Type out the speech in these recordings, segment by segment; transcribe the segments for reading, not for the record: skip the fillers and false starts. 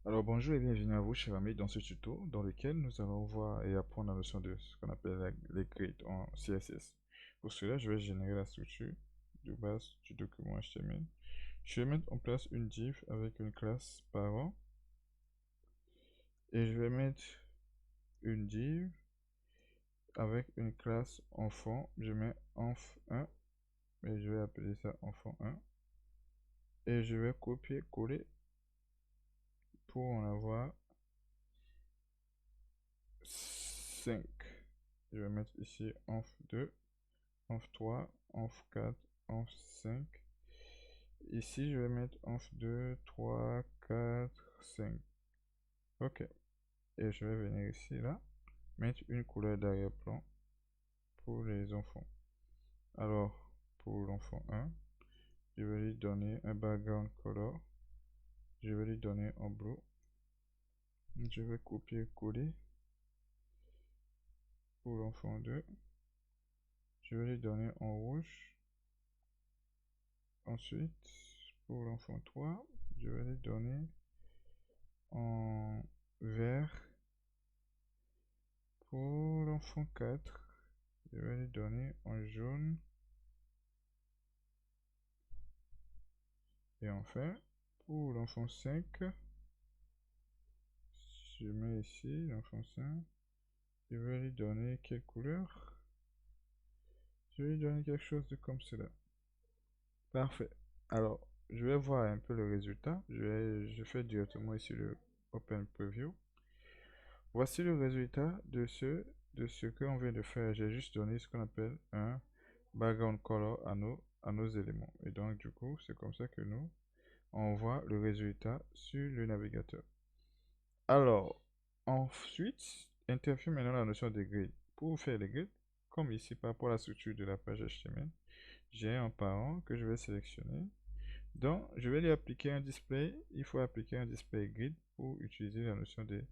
Alors bonjour et bienvenue à vous chers amis dans ce tuto dans lequel nous allons voir et apprendre la notion de ce qu'on appelle les grids en CSS. Pour cela, je vais générer la structure de base du document HTML. Je vais mettre en place une div avec une classe parent et je vais mettre une div avec une classe enfant. Je mets enf1 et je vais appeler ça enfant1 et je vais copier-coller pour en avoir 5. Je vais mettre ici enf2, enf3, enf4, enf5. Ici, je vais mettre enf2, 3, 4, 5. Ok. Et je vais venir ici, là, mettre une couleur d'arrière-plan pour les enfants. Alors, pour l'enfant 1, je vais lui donner un background color. Je vais lui donner en bleu. Je vais copier-coller pour l'enfant 2. Je vais lui donner en rouge. Ensuite, pour l'enfant 3, je vais lui donner en vert. Pour l'enfant 4, je vais lui donner en jaune. Et enfin, pour l'enfant 5, je mets ici l'enfant 5. Je vais lui donner quelle couleur? Je vais lui donner quelque chose de comme cela. Parfait. Alors, je vais voir un peu le résultat. Je fais directement ici le Open Preview. Voici le résultat de ce qu'on vient de faire. J'ai juste donné ce qu'on appelle un background color à nos éléments. Et donc, du coup, c'est comme ça que on voit le résultat sur le navigateur. Alors, ensuite, intervient maintenant la notion de grid. Pour faire les grids, comme ici par rapport à la structure de la page HTML, j'ai un parent que je vais sélectionner. Donc, je vais lui appliquer un display. Il faut appliquer un display grid pour utiliser la notion de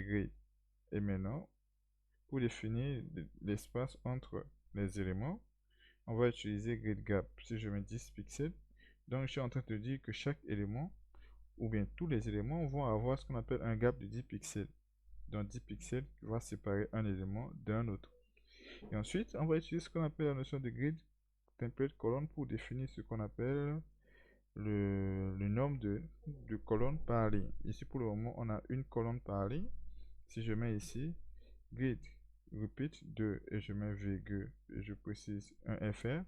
grid. Et maintenant, pour définir l'espace entre les éléments, on va utiliser grid gap. Si je mets 10 pixels, donc je suis en train de dire que chaque élément, ou bien tous les éléments, vont avoir ce qu'on appelle un gap de 10 pixels. Donc 10 pixels va séparer un élément d'un autre. Et ensuite, on va utiliser ce qu'on appelle la notion de grid template colonne pour définir ce qu'on appelle le nombre de colonnes par ligne. Ici, pour le moment, on a une colonne par ligne. Si je mets ici grid repeat 2 et je mets virgule et je précise un fr,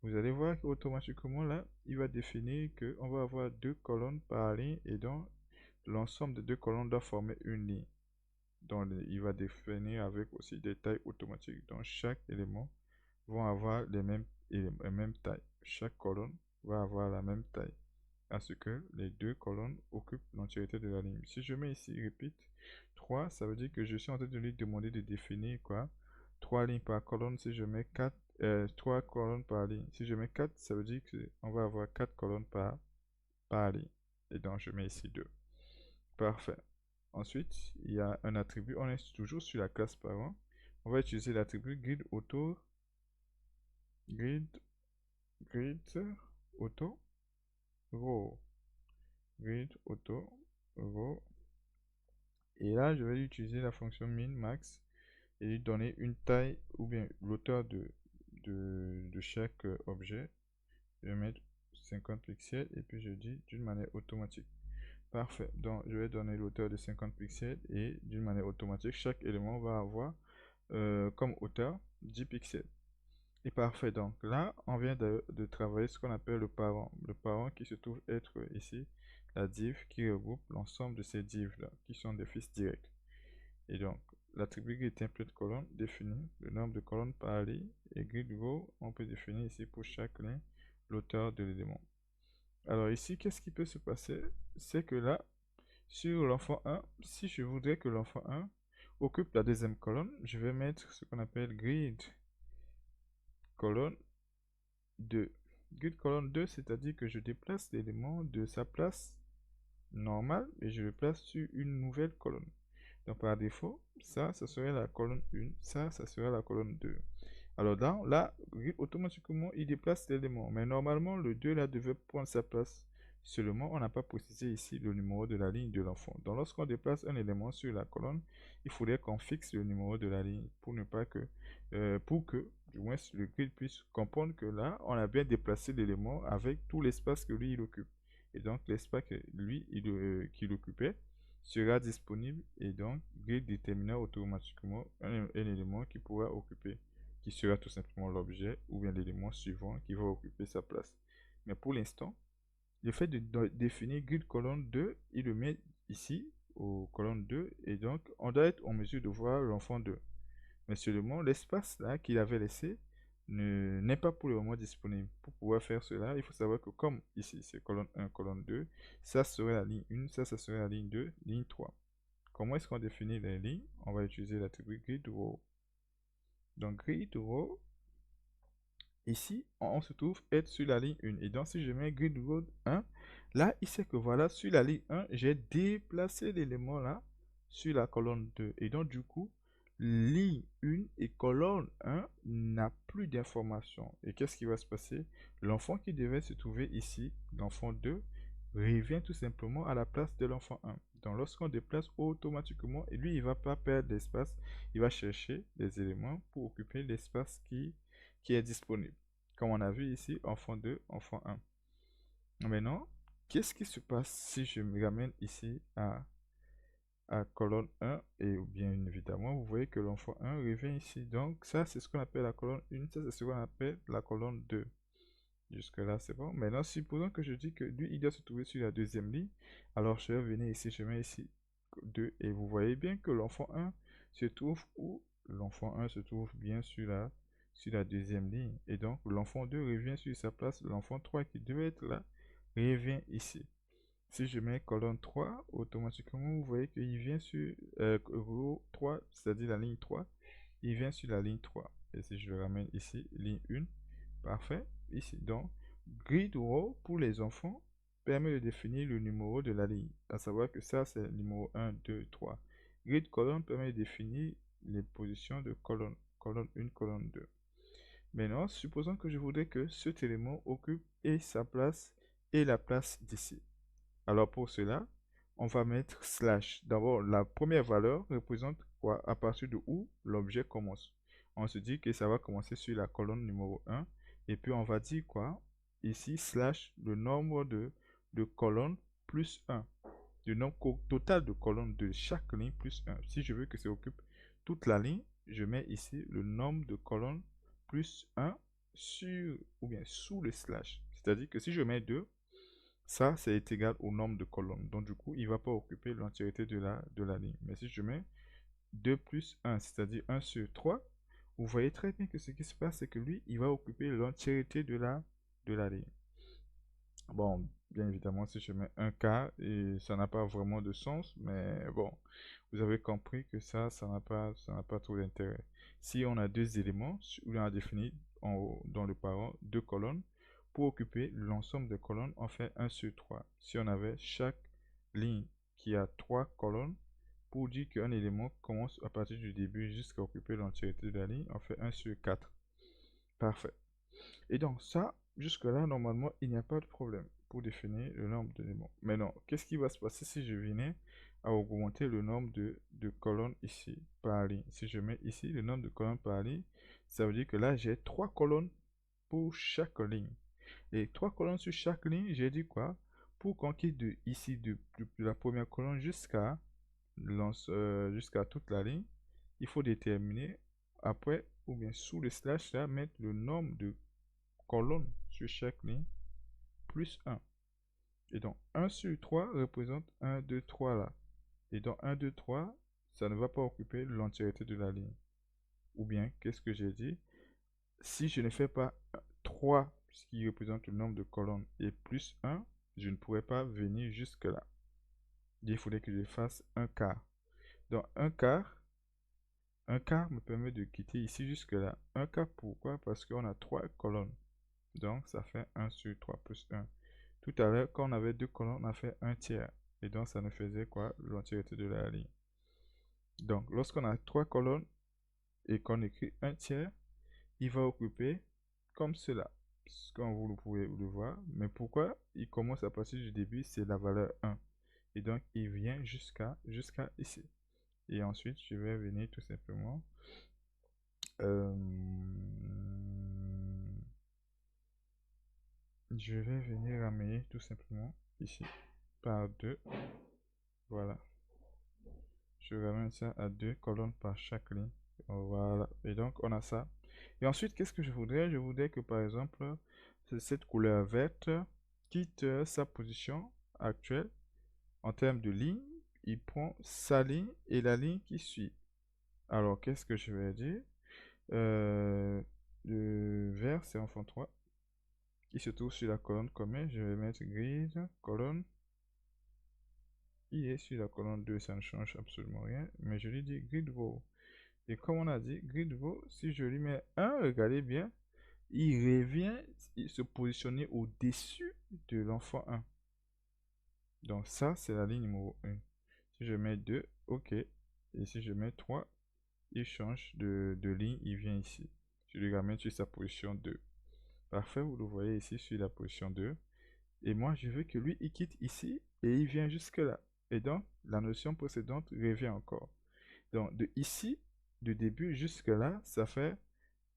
vous allez voir qu'automatiquement là, il va définir qu'on va avoir deux colonnes par ligne et donc l'ensemble de deux colonnes doit former une ligne. Donc il va définir avec aussi des tailles automatiques. Donc chaque élément va avoir les mêmes tailles. Chaque colonne va avoir la même taille à ce que les deux colonnes occupent l'entièreté de la ligne. Si je mets ici repeat 3, ça veut dire que je suis en train de lui demander de définir quoi? 3 lignes par colonne. Si je mets 4, 3 colonnes par ligne. Si je mets 4, ça veut dire qu'on va avoir 4 colonnes par ligne. Et donc je mets ici 2. Parfait. Ensuite, il y a un attribut. On est toujours sur la classe parent. On va utiliser l'attribut grid auto. Grid, auto row. Grid auto row. Et là, je vais utiliser la fonction min max et lui donner une taille ou bien l'auteur de chaque objet. Je vais mettre 50 pixels et puis je dis d'une manière automatique. Parfait. Donc, je vais donner l'auteur de 50 pixels et d'une manière automatique, chaque élément va avoir comme hauteur 10 pixels. Et parfait. Donc là, on vient de travailler ce qu'on appelle le parent. Le parent qui se trouve être ici la div qui regroupe l'ensemble de ces divs-là, qui sont des fils directs. Et donc, l'attribut grid template colonne définit le nombre de colonnes par ligne et grid row, on peut définir ici pour chaque ligne l'auteur de l'élément. Alors ici, qu'est-ce qui peut se passer? C'est que là, sur l'enfant 1, si je voudrais que l'enfant 1 occupe la deuxième colonne, je vais mettre ce qu'on appelle grid colonne 2. Grid colonne 2, c'est-à-dire que je déplace l'élément de sa place normale et je le place sur une nouvelle colonne. Donc par défaut, ça serait la colonne 1, ça serait la colonne 2. Alors là, automatiquement, il déplace l'élément. Mais normalement, le 2 là devait prendre sa place Seulement, on n'a pas précisé ici le numéro de la ligne de l'enfant. Donc, lorsqu'on déplace un élément sur la colonne, il faudrait qu'on fixe le numéro de la ligne pour ne pas que, pour que, du moins, le grid puisse comprendre que là, on a bien déplacé l'élément avec tout l'espace que lui, il occupe. Et donc, l'espace que lui, qu'il occupait sera disponible et donc, grid déterminera automatiquement un élément qui pourra occuper, qui sera tout simplement l'objet ou bien l'élément suivant qui va occuper sa place. Mais pour l'instant, le fait de définir grid colonne 2, il le met ici, aux colonnes 2, et donc on doit être en mesure de voir l'enfant 2. Mais seulement l'espace là qu'il avait laissé n'est pas pour le moment disponible. Pour pouvoir faire cela, il faut savoir que comme ici c'est colonne 1, colonne 2, ça serait la ligne 1, ça serait la ligne 2, ligne 3. Comment est-ce qu'on définit les lignes? On va utiliser l'attribut grid row. Donc grid row, ici, on se trouve être sur la ligne 1. Et donc, si je mets grid row 1, là, il sait que voilà, sur la ligne 1, j'ai déplacé l'élément là sur la colonne 2. Et donc, du coup, ligne 1 et colonne 1 n'a plus d'informations. Et qu'est-ce qui va se passer? L'enfant qui devait se trouver ici, l'enfant 2, revient tout simplement à la place de l'enfant 1. Donc, lorsqu'on déplace automatiquement, et lui, il ne va pas perdre d'espace, il va chercher des éléments pour occuper l'espace qui est disponible. Comme on a vu ici, enfant 2, enfant 1. Maintenant, qu'est-ce qui se passe si je me ramène ici à colonne 1 et bien évidemment, vous voyez que l'enfant 1 revient ici. Donc ça, c'est ce qu'on appelle la colonne 1, ça c'est ce qu'on appelle la colonne 2. Jusque là, c'est bon. Maintenant, supposons que je dis que lui, il doit se trouver sur la deuxième ligne. Alors, je vais venir ici, je mets ici 2 et vous voyez bien que l'enfant 1 se trouve où? L'enfant 1 se trouve bien sur la deuxième ligne. Et donc, l'enfant 2 revient sur sa place. L'enfant 3 qui devait être là revient ici. Si je mets colonne 3, automatiquement, vous voyez qu'il vient sur row 3, c'est-à-dire la ligne 3. Il vient sur la ligne 3. Et si je le ramène ici, ligne 1, parfait. Ici, donc, grid row pour les enfants permet de définir le numéro de la ligne. À savoir que ça, c'est le numéro 1, 2, 3. Grid colonne permet de définir les positions de colonne. Colonne 1, colonne 2. Maintenant, supposons que je voudrais que cet élément occupe et sa place et la place d'ici. Alors pour cela, on va mettre slash. D'abord, la première valeur représente quoi? À partir de où l'objet commence. On se dit que ça va commencer sur la colonne numéro 1. Et puis on va dire quoi? Ici, slash, le nombre de colonnes plus 1. Le nombre total de colonnes de chaque ligne plus 1. Si je veux que ça occupe toute la ligne, je mets ici le nombre de colonnes plus 1 sur ou bien sous le slash. C'est-à-dire que si je mets 2, ça, c'est égal au nombre de colonnes. Donc, du coup, il ne va pas occuper l'entièreté de la ligne. Mais si je mets 2 plus 1, c'est-à-dire 1 sur 3, vous voyez très bien que ce qui se passe, c'est que lui, il va occuper l'entièreté de la ligne. Bon, bien évidemment, si je mets un quart, et ça n'a pas vraiment de sens, mais bon, vous avez compris que ça n'a pas trop d'intérêt. Si on a deux éléments, on a défini en haut, dans le parent, deux colonnes, pour occuper l'ensemble des colonnes, on fait 1 sur 3. Si on avait chaque ligne qui a 3 colonnes, pour dire qu'un élément commence à partir du début jusqu'à occuper l'entièreté de la ligne, on fait 1 sur 4. Parfait. Et donc ça, jusque-là, normalement, il n'y a pas de problème pour définir le nombre d'éléments. Maintenant, qu'est-ce qui va se passer si je venais à augmenter le nombre de colonnes ici par ligne? Si je mets ici le nombre de colonnes par ligne, ça veut dire que là, j'ai 3 colonnes pour chaque ligne. Et 3 colonnes sur chaque ligne, j'ai dit quoi? Pour qu'on quitte de ici, de la première colonne jusqu'à toute la ligne, il faut déterminer après ou bien sous le slash là, mettre le nombre de colonne sur chaque ligne plus 1. Et donc 1 sur 3 représente 1, 2, 3 là. Et donc 1, 2, 3, ça ne va pas occuper l'entièreté de la ligne. Ou bien, qu'est-ce que j'ai dit? Si je ne fais pas 3, ce qui représente le nombre de colonnes, et plus 1, je ne pourrais pas venir jusque là. Il faudrait que je fasse un quart. Donc un quart me permet de quitter ici jusque là. Un quart pourquoi? Parce qu'on a 3 colonnes. Donc, ça fait 1 sur 3 plus 1. Tout à l'heure, quand on avait 2 colonnes, on a fait 1 tiers. Et donc, ça nous faisait quoi? L'entièreté de la ligne. Donc, lorsqu'on a 3 colonnes et qu'on écrit 1 tiers, il va occuper comme cela. comme vous le pouvez le voir. Mais pourquoi il commence à partir du début, c'est la valeur 1. Et donc, il vient jusqu'à ici. Et ensuite, je vais venir tout simplement euh, je vais venir ramener tout simplement ici par 2. Voilà. Je ramène ça à 2 colonnes par chaque ligne. Voilà. Et donc, on a ça. Et ensuite, qu'est-ce que je voudrais? Je voudrais que, par exemple, cette couleur verte quitte sa position actuelle en termes de ligne. Il prend sa ligne et la ligne qui suit. Alors, qu'est-ce que je vais dire? Le vert, c'est en fond 3 qui se trouve sur la colonne commune. Je vais mettre grid, colonne. Il est sur la colonne 2, ça ne change absolument rien. Mais je lui dis grid row. Et comme on a dit, grid row, si je lui mets 1, regardez bien, il revient se positionner au-dessus de l'enfant 1. Donc ça, c'est la ligne numéro 1. Si je mets 2, OK. Et si je mets 3, il change de ligne, il vient ici. Je lui ramène sur sa position 2. Parfait, vous le voyez ici sur la position 2. Et moi, je veux que lui, il quitte ici et il vient jusque là. Et donc, la notion précédente revient encore. Donc, de ici, du début jusque là, ça fait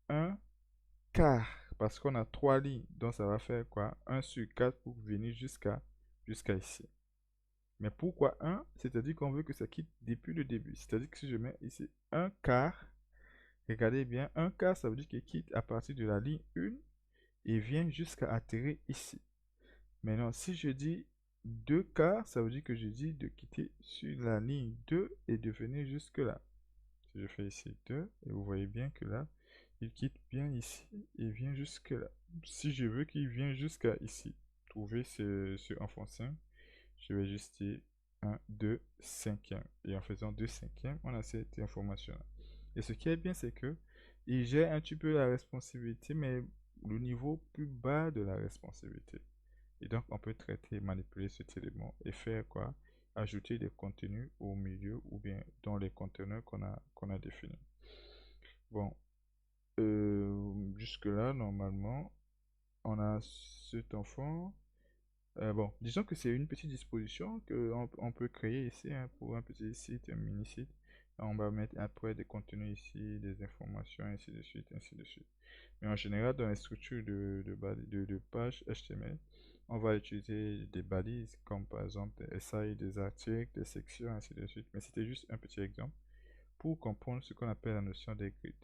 un quart. Parce qu'on a 3 lignes. Donc, ça va faire quoi? 1 sur 4 pour venir jusqu'à ici. Mais pourquoi 1? C'est-à-dire qu'on veut que ça quitte depuis le début. C'est-à-dire que si je mets ici un quart, regardez bien, un quart, ça veut dire qu'il quitte à partir de la ligne 1 et vient jusqu'à atterrir ici. Maintenant, si je dis 2 quarts, ça veut dire que je dis de quitter sur la ligne 2 et de venir jusque là. Si je fais ici 2, et vous voyez bien que là, il quitte bien ici et vient jusque là. Si je veux qu'il vienne jusqu'à ici, trouver ce enfant 5, je vais juste dire 1, 2, 5e. Et en faisant 2 5e, on a cette information-là. Et ce qui est bien, c'est que il gère un petit peu la responsabilité, mais le niveau plus bas de la responsabilité. Et donc, on peut traiter, manipuler cet élément et faire quoi? Ajouter des contenus au milieu ou bien dans les conteneurs qu'on a définis. Bon, jusque-là, normalement, on a cet enfant. Bon, disons que c'est une petite disposition qu'on peut créer ici hein, pour un petit site, un mini-site. On va mettre après des contenus ici, des informations, ainsi de suite, ainsi de suite. Mais en général, dans les structures de pages HTML, on va utiliser des balises comme par exemple des SI, des articles, des sections, ainsi de suite. Mais c'était juste un petit exemple pour comprendre ce qu'on appelle la notion des grids.